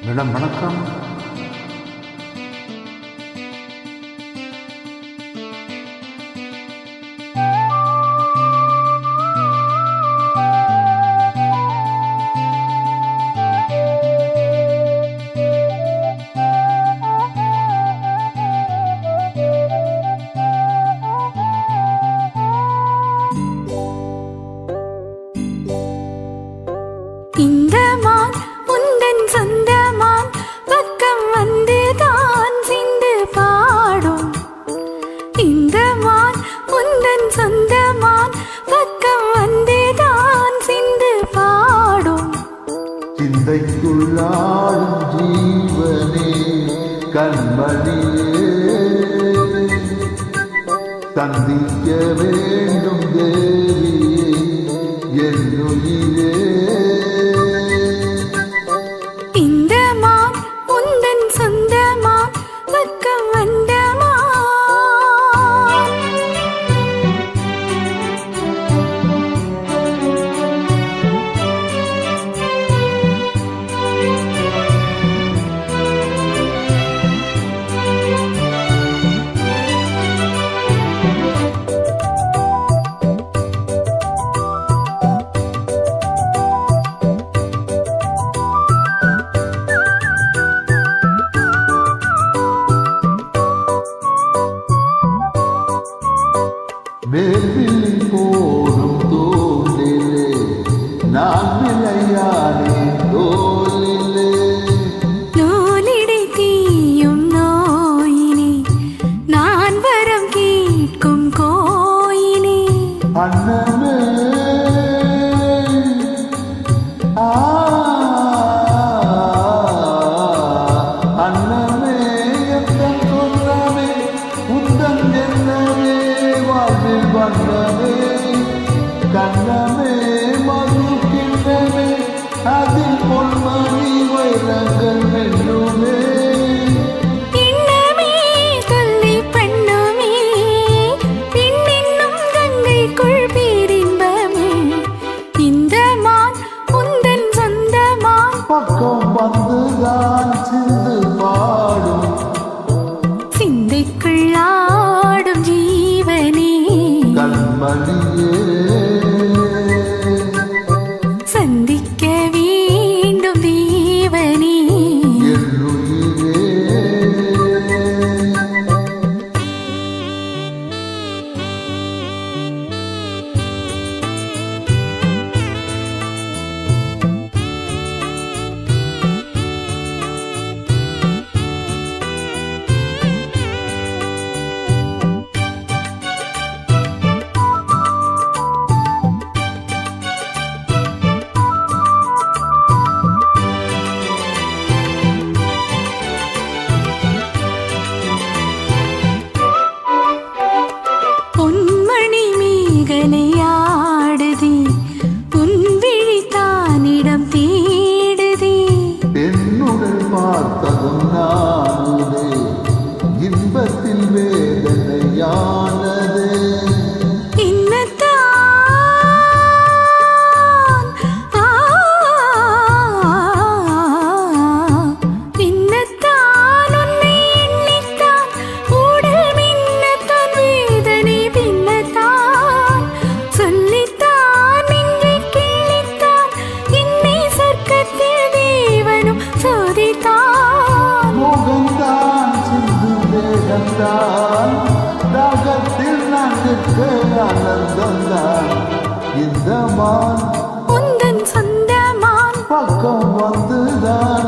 Madam வணக்கம். இந்த மான் உந்தன் சொந்த மான் பக்கம் வந்து தான் சிந்து பாடும். இந்த மான் உந்தன் சொந்த மான் பக்கம் வந்து தான் சிந்து பாடும். சிந்தைக்குள்ளாடும் ஜீவனே கண்மணியே, சந்திக்க வேண்டும் தேவியே என்னுயிரே. இந்த மான் உந்தன் சொந்த மான் பக்கம் வந்த மான். மேல்விழி போடும் தோளிலே நான் விளையாடே தோளிலே. நூலிடை தீயும் நோயினே நான் வரம் கேட்கும் கோயிலே. அன்னமே அன்னமே எத்தன் சொன்னமே உந்தன் என்னமே வாழ்வில் வந்தமே. கண்ணமே மது கிண்ணமே அதில் பொன்மணி வைரங்கள் வெல்லுமே. எண்ணமே தொல்லை பண்ணுமே பின்னென்னும் கங்கைக்குள் பேரின்பமே. இந்த மான் உந்தன் சொந்த மான் பக்கம் வந்துதான் சிந்து பாடும். சிந்தைக்குள் ஆடும் ஜீவனே கண்மணியே, சந்திக்க வேண்டும் தேவனே. என்னுயிரே. பொன்மணி மேகலையாடுதே உன் விழித்தானிடம் தேடுதே. என்னுடன் பார்த்ததும் நானே இன்பத்தில் வேதனையானது. பின்னத்தான் பின்னத்தான் உன்னை எண்ணித்தான் உடல் மின்னத்தான் வேதனை. பின்னத்தான் சொல்லித்தான் நெஞ்சை கிள்ளித்தான் என்னை சொர்க்கத்தில் தேவனும் சோதித்தான். முகந்தான் சிந்து வேகந்தான் தாகத்தில் நாட்டுக்கு ஆனந்தந்தான். இந்த மான் உந்தன் சொந்த மான் பக்கம் வந்துதான்